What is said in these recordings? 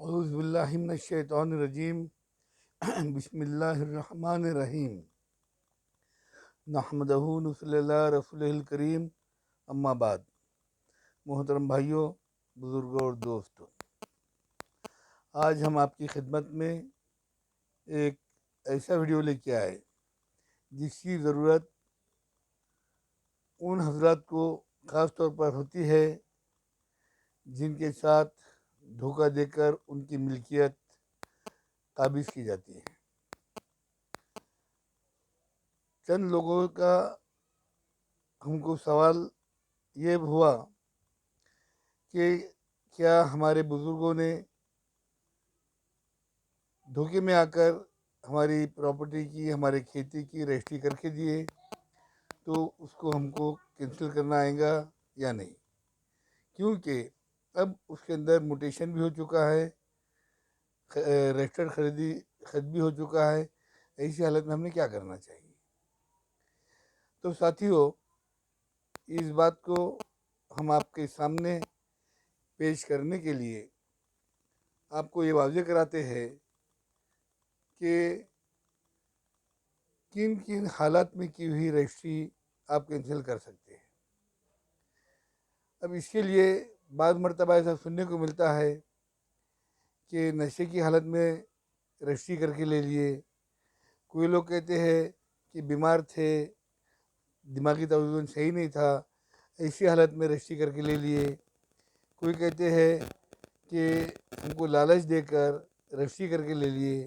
औज़ुबिल्लाहिमिनश्शैतानिर्रजीम बिस्मिल्लाहिर्रहमानिर्रहीम नहमदहू नसल्ली अला रसूलिल करीम अम्मा बाद। मोहतरम भाइयों, बुज़ुर्गों और दोस्तों, आज हम आपकी खिदमत में एक ऐसा वीडियो लेके आए जिसकी ज़रूरत उन हजरात को ख़ास तौर पर होती है जिनके साथ धोखा देकर उनकी मिल्कियत काबिज़ की जाती है। चंद लोगों का हमको सवाल ये हुआ कि क्या हमारे बुज़ुर्गों ने धोखे में आकर हमारी प्रॉपर्टी की, हमारे खेती की रजिस्ट्री करके दिए तो उसको हमको कैंसिल करना आएगा या नहीं, क्योंकि अब उसके अंदर म्यूटेशन भी हो चुका है, रजिस्टर्ड खरीद भी हो चुका है। ऐसी हालत में हमने क्या करना चाहिए? तो साथियों, इस बात को हम आपके सामने पेश करने के लिए आपको ये वाज़ेह कराते हैं कि किन किन हालात में की हुई रजिस्ट्री आप कैंसिल कर सकते हैं। अब इसके लिए बाद मरतबा ऐसा सुनने को मिलता है कि नशे की हालत में रजिस्ट्री करके ले लिए। कोई लोग कहते हैं कि बीमार थे, दिमागी तवज़ुन सही नहीं था, ऐसी हालत में रजिस्ट्री करके ले लिए। कोई कहते हैं कि हमको लालच देकर रजिस्ट्री करके ले लिए।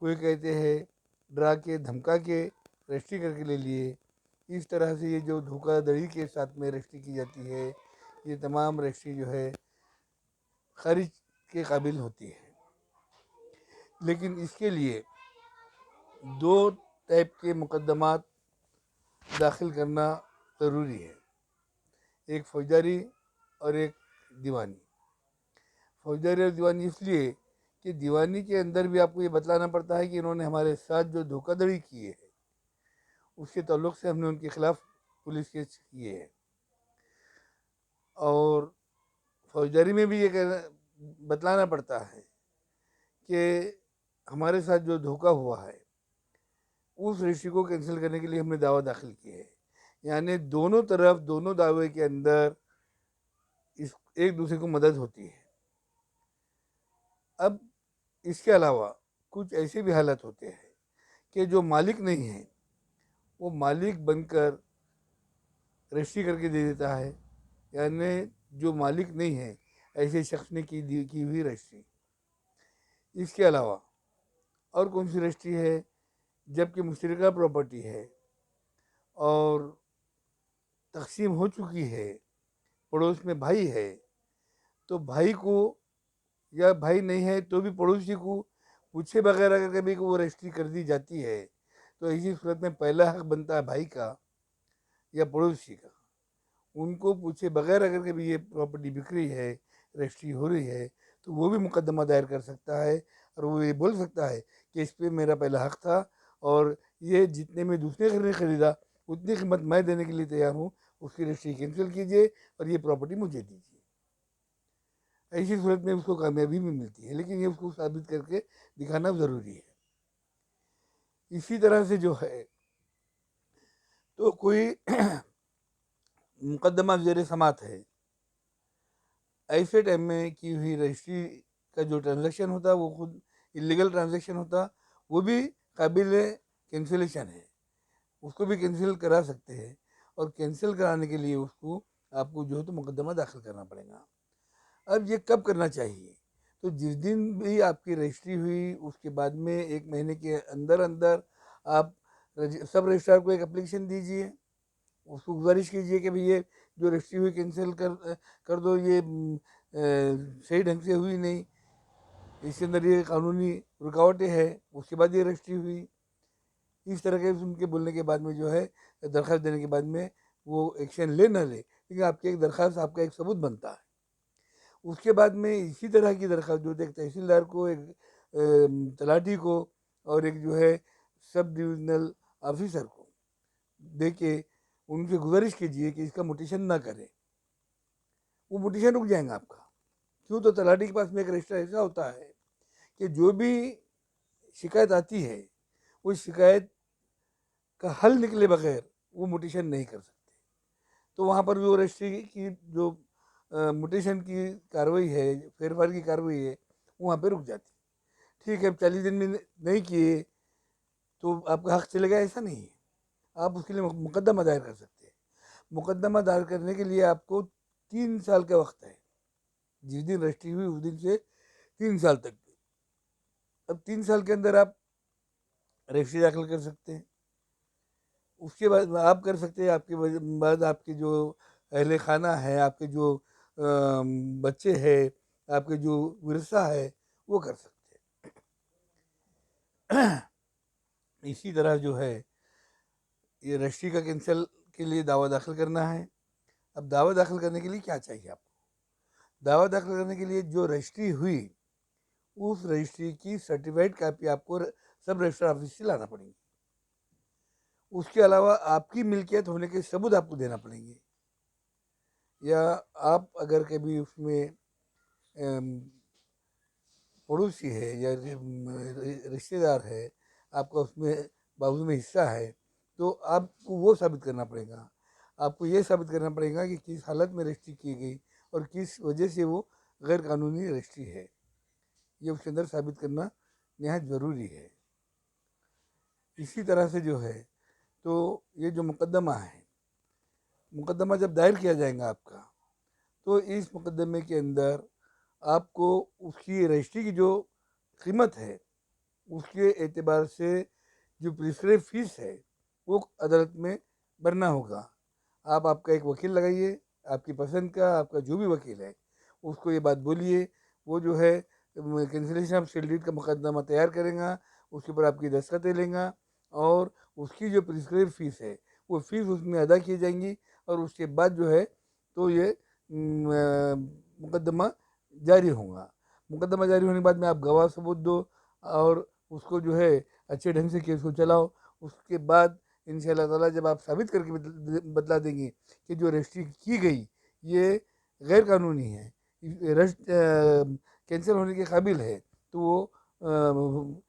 कोई कहते हैं डरा के धमका के रजिस्ट्री करके ले लिए। इस तरह से ये जो धोखाधड़ी के साथ में रजिस्ट्री की जाती है, ये तमाम रजिस्ट्री जो है खारिज के काबिल होती है। लेकिन इसके लिए दो टाइप के मुकदमात दाखिल करना ज़रूरी है, एक फौजदारी और एक दीवानी। फौजदारी और दीवानी इसलिए कि दीवानी के अंदर भी आपको ये बतलाना पड़ता है कि इन्होंने हमारे साथ जो धोखाधड़ी की है उसके ताल्लुक़ से हमने उनके ख़िलाफ़ पुलिस केस किए हैं। और फौजदारी में भी ये बतलाना पड़ता है कि हमारे साथ जो धोखा हुआ है उस रजिस्ट्री को कैंसिल करने के लिए हमने दावा दाखिल किया है। यानी दोनों तरफ, दोनों दावे के अंदर इस एक दूसरे को मदद होती है। अब इसके अलावा कुछ ऐसे भी हालात होते हैं कि जो मालिक नहीं है वो मालिक बनकर रजिस्ट्री करके दे देता है। यानी जो मालिक नहीं है ऐसे शख्स ने की हुई रजिस्ट्री। इसके अलावा और कौन सी रजिस्ट्री है? जबकि मुश्तरका प्रॉपर्टी है और तकसीम हो चुकी है, पड़ोस में भाई है, तो भाई को या भाई नहीं है तो भी पड़ोसी को पूछे बगैर अगर कभी वो रजिस्ट्री कर दी जाती है तो ऐसी सूरत में पहला हक बनता है भाई का या पड़ोसी का। उनको पूछे बगैर अगर कभी ये प्रॉपर्टी बिक रही है, रजिस्ट्री हो रही है, तो वो भी मुकदमा दायर कर सकता है और वो ये बोल सकता है कि इस पर मेरा पहला हक था और ये जितने में दूसरे ने खरीदा उतनी कीमत मैं देने के लिए तैयार हूँ, उसकी रजिस्ट्री कैंसिल कीजिए और ये प्रॉपर्टी मुझे दीजिए। ऐसी सूरत में उसको कामयाबी भी मिलती है, लेकिन ये उसको साबित करके दिखाना ज़रूरी है। इसी तरह से जो है तो कोई मुकदमा ज़ेर समात है, ऐसे टाइम में की हुई रजिस्ट्री का जो ट्रांजैक्शन होता है वो खुद इलीगल ट्रांजैक्शन होता, वो भी काबिल कैंसिलेशन है, उसको भी कैंसिल करा सकते हैं। और कैंसिल कराने के लिए उसको आपको जो है तो मुकदमा दाखिल करना पड़ेगा। अब ये कब करना चाहिए? तो जिस दिन भी आपकी रजिस्ट्री हुई उसके बाद में 1 महीने के अंदर अंदर आप सब रजिस्ट्रार को एक एप्लीकेशन दीजिए, उसको गुजारिश कीजिए कि भाई ये जो रजिस्ट्री हुई कैंसिल कर दो, ये सही ढंग से हुई नहीं, इसके अंदर ये कानूनी रुकावटें हैं, उसके बाद ये रजिस्ट्री हुई। इस तरह के उनके बोलने के बाद में जो है, दरख्वास्त देने के बाद में वो एक्शन ले ना ले, लेकिन आपकी एक दरख्वास्त आपका एक सबूत बनता है। उसके बाद में इसी तरह की दरख्वास्त जो एक तहसीलदार को, एक तलाटी को और एक जो है सब डिविजनल ऑफिसर को दे के उनसे गुजारिश कीजिए कि इसका म्यूटेशन ना करें, वो म्यूटेशन रुक जाएगा आपका। क्यों? तो तलाटी के पास में एक रजिस्टर ऐसा होता है कि जो भी शिकायत आती है उस शिकायत का हल निकले बगैर वो म्यूटेशन नहीं कर सकते। तो वहाँ पर भी वो रजिस्ट्री की जो म्यूटेशन की कार्रवाई है, फेरफार की कार्रवाई है, वो वहाँ पे रुक जाती है। ठीक है, 40 दिन में नहीं किए तो आपका हक चलेगा, ऐसा नहीं है। आप उसके लिए मुकदमा दायर कर सकते हैं। मुकदमा दायर करने के लिए आपको 3 साल का वक्त है। जिस दिन रजिस्ट्री हुई उस दिन से 3 साल तक। अब 3 साल के अंदर आप रजिस्ट्री दाखिल कर सकते हैं। उसके बाद आप कर सकते हैं, आपके बाद आपके जो अहले खाना है, आपके जो बच्चे हैं, आपके जो विरसा है, वो कर सकते हैं। इसी तरह जो है ये रजिस्ट्री का कैंसिल के लिए दावा दाखिल करना है। अब दावा दाखिल करने के लिए क्या चाहिए आपको? दावा दाखिल करने के लिए जो रजिस्ट्री हुई उस रजिस्ट्री की सर्टिफाइड कापी आपको सब रजिस्ट्रार ऑफिस से लाना पड़ेगी। उसके अलावा आपकी मिल्कियत होने के सबूत आपको देना पड़ेंगे। या आप अगर कभी उसमें पड़ोसी है या रिश्तेदार है, आपका उसमें बाजू में हिस्सा है, तो आपको वो साबित करना पड़ेगा। आपको ये साबित करना पड़ेगा कि किस हालत में रजिस्ट्री की गई और किस वजह से वो गैर कानूनी रजिस्ट्री है। ये उसके अंदर साबित करना निहायत ज़रूरी है। इसी तरह से जो है तो ये जो मुकदमा है, मुकदमा जब दायर किया जाएगा आपका, तो इस मुकदमे के अंदर आपको उसकी रजिस्ट्री की जो कीमत है उसके एतबार से जो प्रिस्क्राइब फीस है वो अदालत में भरना होगा। आप आपका एक वकील लगाइए, आपकी पसंद का, आपका जो भी वकील है उसको ये बात बोलिए, वो जो है कैंसिलेशन ऑफ सेल डीड का मुकदमा तैयार करेगा, उसके ऊपर आपकी दस्तखतें लेगा और उसकी जो प्रिस्क्राइब फीस है वो फीस उसमें अदा की जाएंगी। और उसके बाद जो है तो ये मुकदमा जारी होगा। मुकदमा जारी होने के बाद में आप गवाह सबूत दो और उसको जो है अच्छे ढंग से केस को चलाओ। उसके बाद इंशाल्लाह ताला जब आप साबित करके बतला देंगे कि जो रजिस्ट्री की गई ये गैर कानूनी है, कैंसिल होने के काबिल है, तो वो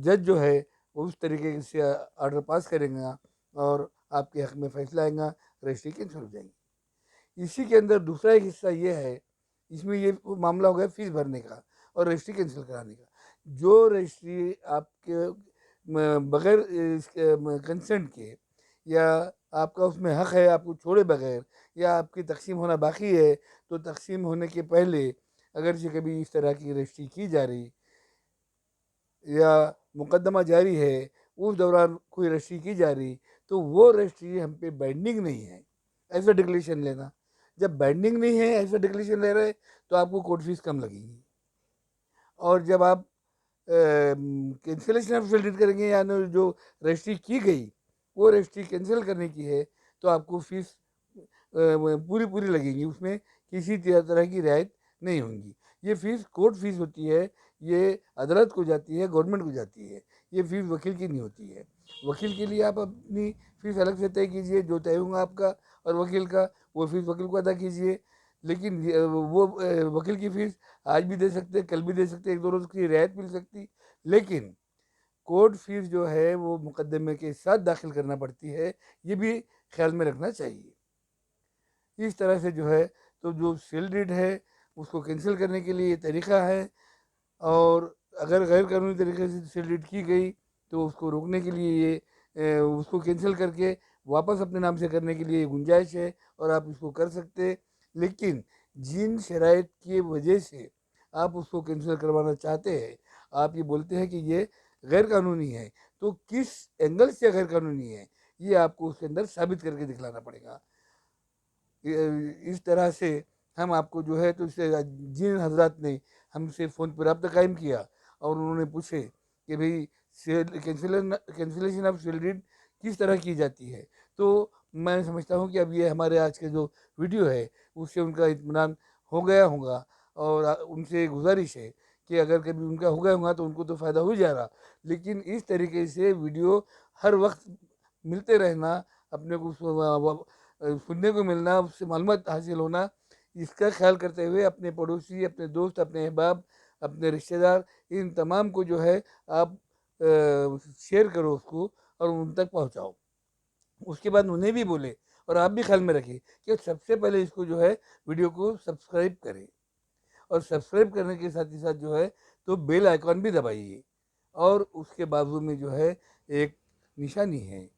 जज जो है वो उस तरीके से ऑर्डर पास करेगा और आपके हक में फैसला आएगा, रजिस्ट्री कैंसिल हो जाएगी। इसी के अंदर दूसरा एक हिस्सा ये है, इसमें ये मामला हो गया फीस भरने का और रजिस्ट्री कैंसिल कराने का। जो रजिस्ट्री आपके बगैर कंसेंट के या आपका उसमें हक है आपको छोड़े बगैर या आपकी तकसीम होना बाकी है, तो तकसीम होने के पहले अगर से कभी इस तरह की रजिस्ट्री की जा रही या मुकदमा जारी है उस दौरान कोई रजिस्ट्री की जा रही, तो वो रजिस्ट्री हम पे बाइंडिंग नहीं है, ऐसा डिक्लेरेशन लेना। जब बाइंडिंग नहीं है, ऐसा डिक्लेरेशन ले रहे तो आपको कोर्ट फीस कम लगेगी। और जब आप कैंसिलेशन ऑफ सेल डीड करेंगे यानी जो रजिस्ट्री की गई वो रजिस्ट्री कैंसिल करने की है, तो आपको फीस पूरी पूरी लगेगी, उसमें किसी तरह की रियायत नहीं होगी। ये फीस कोर्ट फीस होती है, ये अदालत को जाती है, गवर्नमेंट को जाती है। ये फीस वकील की नहीं होती है। वकील के लिए आप अपनी फीस अलग से तय कीजिए, जो तय होगा आपका और वकील का वो फीस वकील को अदा कीजिए। लेकिन वो वकील की फीस आज भी दे सकते, कल भी दे सकते, 1-2 रोज़ की रियायत मिल सकती। लेकिन कोर्ट फीस जो है वो मुकदमे के साथ दाखिल करना पड़ती है, ये भी ख्याल में रखना चाहिए। इस तरह से जो है तो जो सेल डीड है उसको कैंसिल करने के लिए ये तरीका है। और अगर गैर कानूनी तरीके से सेल डीड की गई तो उसको रोकने के लिए ये उसको कैंसिल करके वापस अपने नाम से करने के लिए गुंजाइश है और आप इसको कर सकते हैं। लेकिन जिन शराइत की वजह से आप उसको कैंसिल करवाना चाहते हैं, आप ये बोलते हैं कि ये गैर कानूनी है, तो किस एंगल से गैर कानूनी है ये आपको उसके अंदर साबित करके दिखलाना पड़ेगा। इस तरह से हम आपको जो है तो इससे जिन हजरात ने हमसे फ़ोन पर रब्ता कायम किया और उन्होंने पूछे कि भाई sale cancellation of sale deed किस तरह की जाती है, तो मैं समझता हूँ कि अब ये हमारे आज के जो वीडियो है उससे उनका इत्मीनान हो गया होगा। और उनसे गुजारिश है कि अगर कभी उनका हो गया होगा तो उनको तो फ़ायदा हो जा रहा, लेकिन इस तरीके से वीडियो हर वक्त मिलते रहना, अपने को सुनने को मिलना, उससे मालूमात हासिल होना, इसका ख्याल करते हुए अपने पड़ोसी, अपने दोस्त, अपने अहबाब अपने रिश्तेदार, इन तमाम को जो है आप शेयर करो उसको और उन तक पहुंचाओ। उसके बाद उन्हें भी बोले और आप भी ख्याल में रखिए कि सबसे पहले इसको जो है वीडियो को सब्सक्राइब करें, और सब्सक्राइब करने के साथ ही साथ जो है तो बेल आइकॉन भी दबाइए, और उसके बाजू में जो है एक निशानी है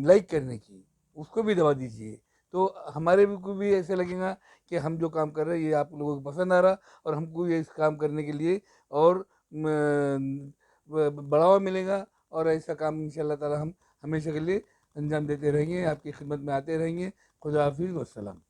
लाइक करने की, उसको भी दबा दीजिए। तो हमारे भी को भी ऐसे लगेगा कि हम जो काम कर रहे हैं ये आप लोगों को पसंद आ रहा, और हमको ये इस काम करने के लिए और बढ़ावा मिलेगा, और ऐसा काम इंशाल्लाह ताला हम हमेशा के लिए अंजाम देते रहेंगे, आपकी खिदमत में आते रहेंगे। खुदा हाफिज़, वस्सलाम।